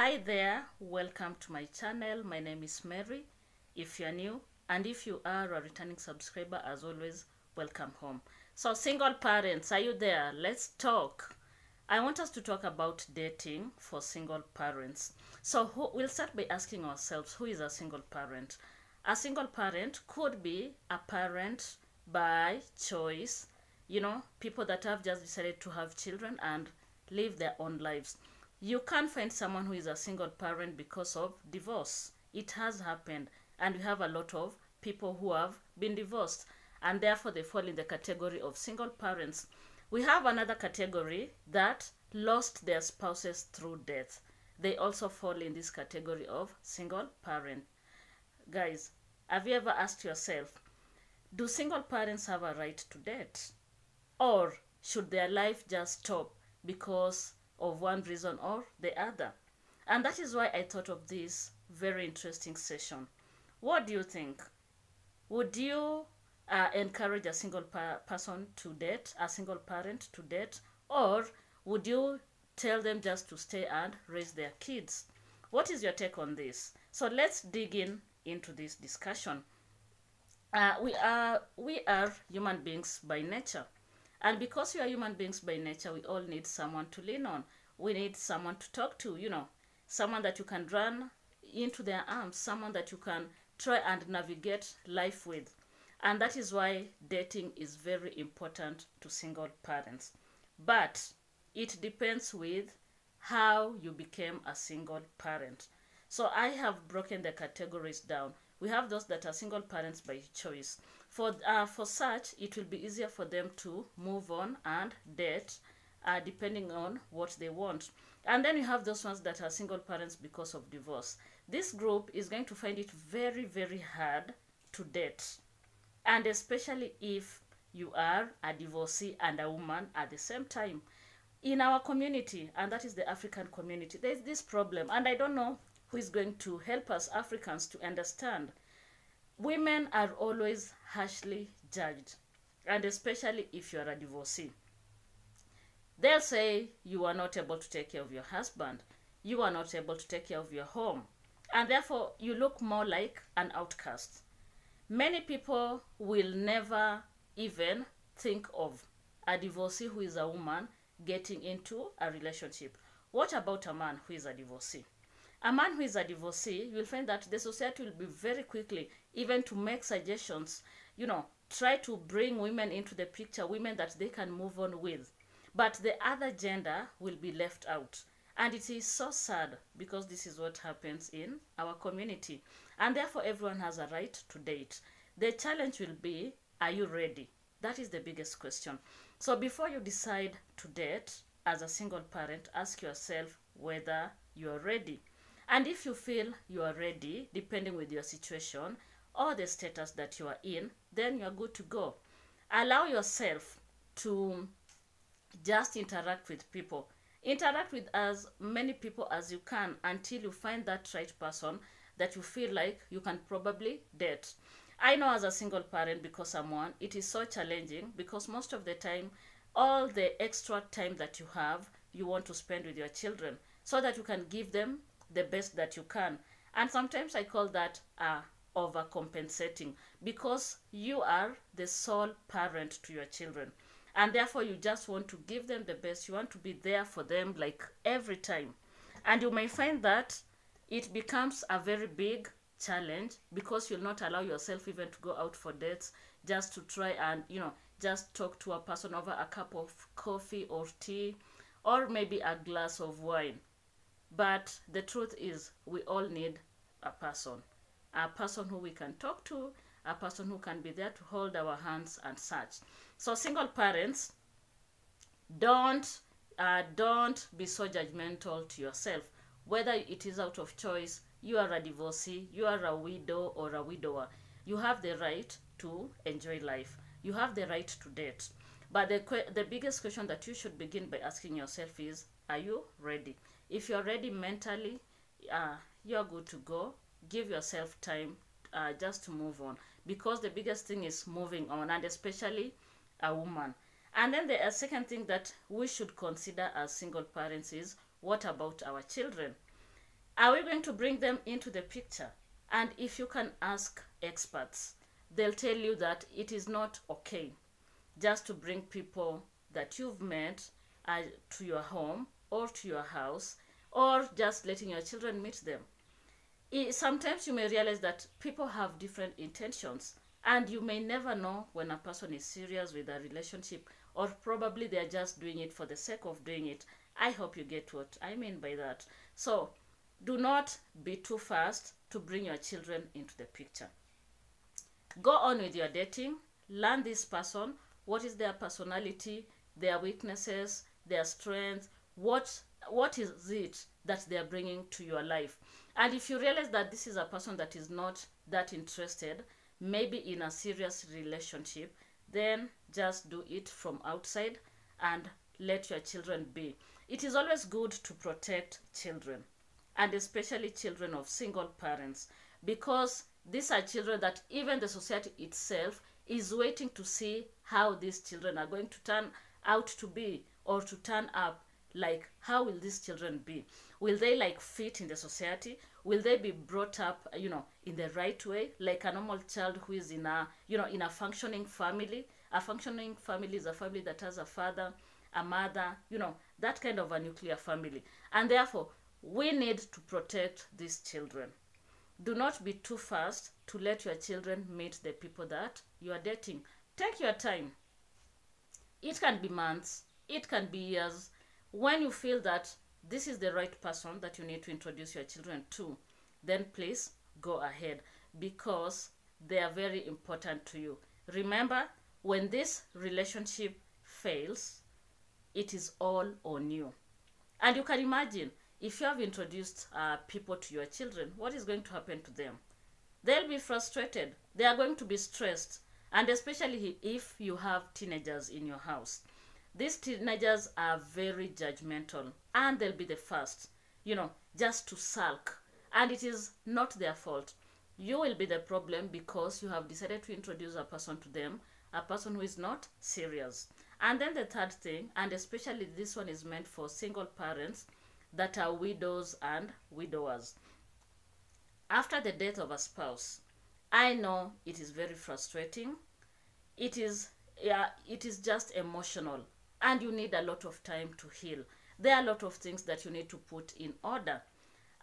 Hi there, welcome to my channel. My name is Mary if you're new, and if you are a returning subscriber, as always, welcome home. So single parents, are you there? Let's talk. I want us to talk about dating for single parents. So we'll start by asking ourselves, who is a single parent? A single parent could be a parent by choice, people that have just decided to have children and live their own lives. You can't find someone who is a single parent because of divorce. It has happened, and we have a lot of people who have been divorced, and therefore they fall in the category of single parents. We have another category that lost their spouses through death. They also fall in this category of single parent. Guys, have you ever asked yourself, do single parents have a right to date? Or should their life just stop because of one reason or the other? And that is why I thought of this very interesting session. What do you think? Would you encourage a single person to date, a single parent to date, or would you tell them just to stay and raise their kids? What is your take on this? So let's dig into this discussion. We are human beings by nature. And because we are human beings by nature, we all need someone to lean on. We need someone to talk to, someone that you can run into their arms, someone that you can try and navigate life with. And that is why dating is very important to single parents. But it depends with how you became a single parent. So I have broken the categories down. We have those that are single parents by choice. For such, it will be easier for them to move on and date depending on what they want. And then you have those ones that are single parents because of divorce. This group is going to find it very, very hard to date. And especially if you are a divorcee and a woman at the same time. In our community, and that is the African community, there is this problem. And I don't know who is going to help us Africans to understand. Women are always harshly judged, and especially if you are a divorcee. They'll say you are not able to take care of your husband, you are not able to take care of your home, and therefore you look more like an outcast. Many people will never even think of a divorcee who is a woman getting into a relationship. What about a man who is a divorcee? A man who is a divorcee, you will find that the society will be very quickly even to make suggestions, try to bring women into the picture, women that they can move on with. But the other gender will be left out. And it is so sad because this is what happens in our community. And therefore everyone has a right to date. The challenge will be, are you ready? That is the biggest question. So before you decide to date as a single parent, ask yourself whether you are ready. And if you feel you are ready, depending with your situation or the status that you are in, then you are good to go. Allow yourself to just interact with people. Interact with as many people as you can until you find that right person that you feel like you can probably date. I know as a single parent, because I'm one, it is so challenging because most of the time, all the extra time that you have, you want to spend with your children so that you can give them the best that you can. And sometimes I call that overcompensating, because you are the sole parent to your children, and therefore you just want to give them the best. You want to be there for them like every time, and you may find that it becomes a very big challenge because you'll not allow yourself even to go out for dates just to try and just talk to a person over a cup of coffee or tea or maybe a glass of wine. But the truth is, we all need a person who we can talk to, a person who can be there to hold our hands and such. So single parents, don't be so judgmental to yourself. Whether it is out of choice, you are a divorcee, you are a widow or a widower, you have the right to enjoy life. You have the right to date. But the biggest question that you should begin by asking yourself is, are you ready? If you're ready mentally, you're good to go. Give yourself time just to move on, because the biggest thing is moving on, and especially a woman. And then the second thing that we should consider as single parents is, what about our children? Are we going to bring them into the picture? And if you can ask experts, they'll tell you that it is not okay just to bring people that you've met to your home or to your house, or just letting your children meet them. Sometimes you may realize that people have different intentions, and you may never know when a person is serious with a relationship, or probably they're just doing it for the sake of doing it. I hope you get what I mean by that. So do not be too fast to bring your children into the picture. Go on with your dating. Learn this person. What is their personality, their weaknesses, their strengths? What is it that they are bringing to your life? And if you realize that this is a person that is not that interested, maybe in a serious relationship, then just do it from outside and let your children be. It is always good to protect children, and especially children of single parents, because these are children that even the society itself is waiting to see how these children are going to turn out to be, or to turn up. Like, how will these children be? Will they like fit in the society? Will they be brought up, in the right way, like a normal child who is in a, in a functioning family? A functioning family is a family that has a father, a mother, that kind of a nuclear family. And therefore, we need to protect these children. Do not be too fast to let your children meet the people that you are dating. Take your time. It can be months, it can be years. When you feel that this is the right person that you need to introduce your children to, then please go ahead, because they are very important to you. Remember, when this relationship fails, it is all on you. And you can imagine, if you have introduced people to your children, what is going to happen to them? They'll be frustrated. They are going to be stressed. And especially if you have teenagers in your house. These teenagers are very judgmental, and they'll be the first, just to sulk. And it is not their fault. You will be the problem because you have decided to introduce a person to them, a person who is not serious. And then the third thing, and especially this one is meant for single parents that are widows and widowers. After the death of a spouse, I know it is very frustrating. It is just emotional, and you need a lot of time to heal. There are a lot of things that you need to put in order.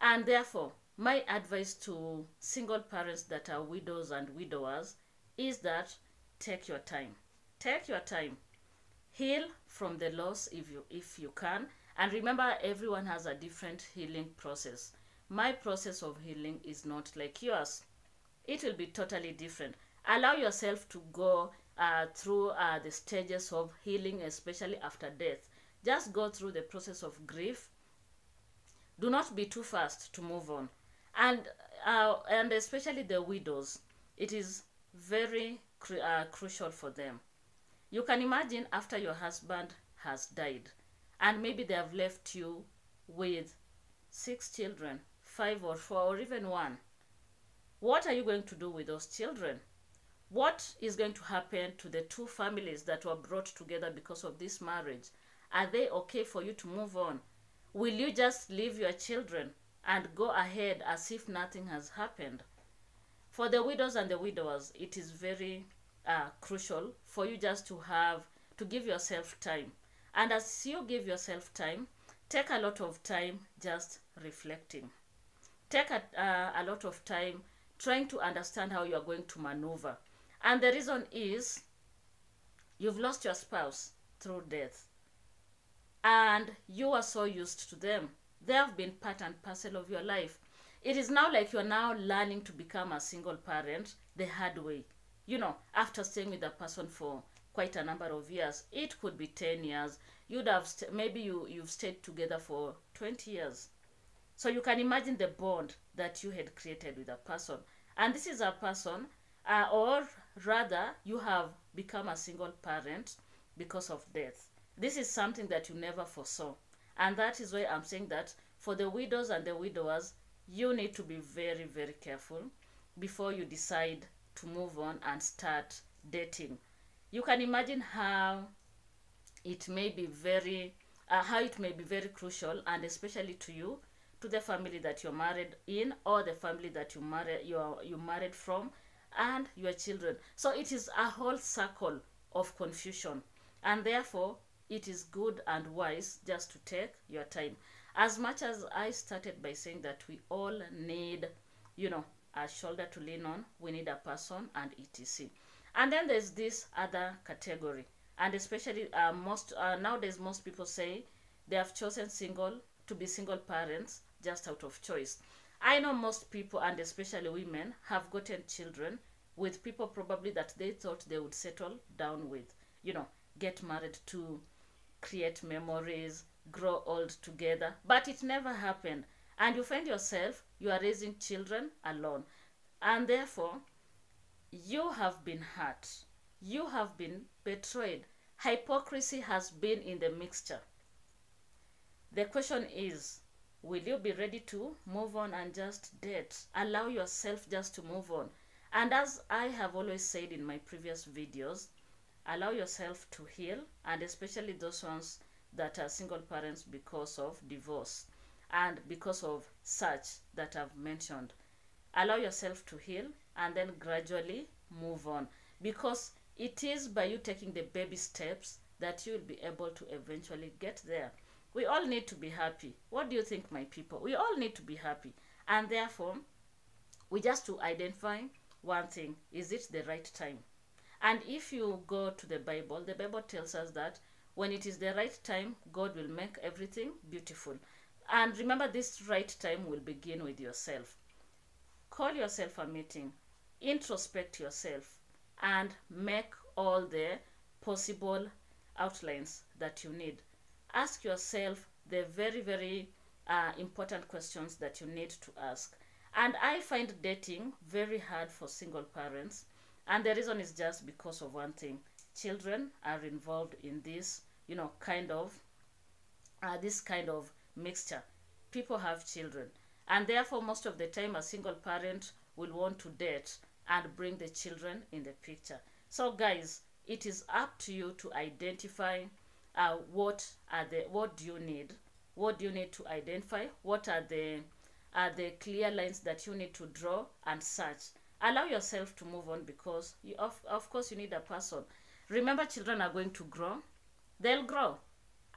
And therefore, my advice to single parents that are widows and widowers is that take your time. Take your time. Heal from the loss if you can. And remember, everyone has a different healing process. My process of healing is not like yours. It will be totally different. Allow yourself to go through the stages of healing, especially after death. Just go through the process of grief. Do not be too fast to move on. And especially the widows, it is very crucial for them. You can imagine, after your husband has died, and maybe they have left you with 6 children, 5 or 4, or even 1. What are you going to do with those children? What is going to happen to the 2 families that were brought together because of this marriage? Are they okay for you to move on? Will you just leave your children and go ahead as if nothing has happened? For the widows and the widowers, it is very crucial for you just to give yourself time. And as you give yourself time, take a lot of time just reflecting. Take a lot of time trying to understand how you are going to maneuver. And the reason is, you've lost your spouse through death, and you are so used to them. They have been part and parcel of your life. It is now like you're now learning to become a single parent the hard way. After staying with a person for quite a number of years. It could be 10 years. You'd have maybe you've stayed together for 20 years. So you can imagine the bond that you had created with a person. And this is a person, or rather, you have become a single parent because of death. This is something that you never foresaw. And that is why I'm saying that for the widows and the widowers, you need to be very, very careful before you decide to move on and start dating. You can imagine how it may be very crucial, and especially to you, to the family that you're married in, or the family that you married from, and your children. So it is a whole circle of confusion, and therefore it is good and wise just to take your time. As much as I started by saying that we all need, a shoulder to lean on, we need a person, and etc. And then there's this other category, and especially nowadays most people say they have chosen to be single parents just out of choice. I know most people, and especially women, have gotten children with people probably that they thought they would settle down with, get married to, create memories, grow old together, but it never happened. And you find yourself, you are raising children alone, and therefore you have been hurt, you have been betrayed, hypocrisy has been in the mixture. The question is, will you be ready to move on and just date? Allow yourself just to move on. And as I have always said in my previous videos, allow yourself to heal, and especially those ones that are single parents because of divorce and because of such that I've mentioned. Allow yourself to heal and then gradually move on, because it is by you taking the baby steps that you will be able to eventually get there. We all need to be happy. What do you think, my people? We all need to be happy, and therefore we just to identify one thing: is it the right time? And if you go to the Bible tells us that when it is the right time, God will make everything beautiful. And remember, this right time will begin with yourself. Call yourself a meeting, introspect yourself, and make all the possible outlines that you need. Ask yourself the very, very important questions that you need to ask. And I find dating very hard for single parents, and the reason is just because of one thing: children are involved in this, this kind of mixture. People have children, and therefore most of the time a single parent will want to date and bring the children in the picture. So guys, it is up to you to identify what do you need, to identify what are the clear lines that you need to draw and such. Allow yourself to move on, because of course you need a person. Remember, children are going to grow. They'll grow,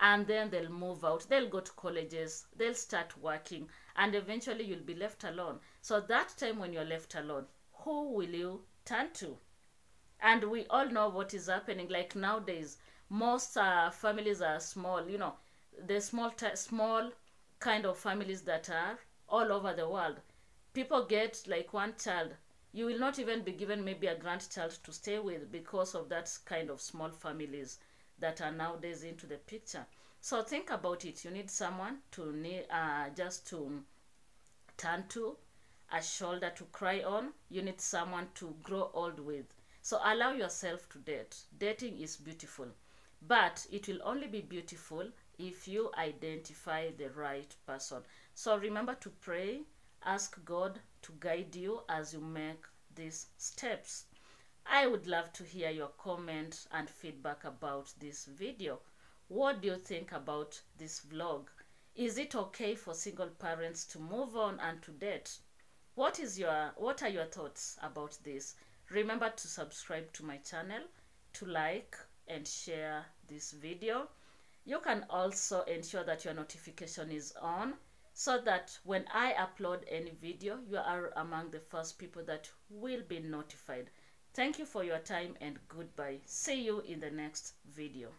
and then they'll move out, they'll go to colleges, they'll start working, and eventually you'll be left alone. So that time when you're left alone, who will you turn to? And we all know what is happening. Like nowadays, most families are small, the small kind of families that are all over the world. People get like one child. You will not even be given maybe a grandchild to stay with, because of that kind of small families that are nowadays into the picture. So think about it. You need someone to just to turn to, a shoulder to cry on. You need someone to grow old with. So allow yourself to date. Dating is beautiful, but it will only be beautiful if you identify the right person. So remember to pray, ask God to guide you as you make these steps. I would love to hear your comment and feedback about this video. What do you think about this vlog? Is it okay for single parents to move on and to date? What are your thoughts about this? Remember to subscribe to my channel, to like and share this video. You can also ensure that your notification is on, so that when I upload any video, you are among the first people that will be notified. Thank you for your time, and goodbye. See you in the next video.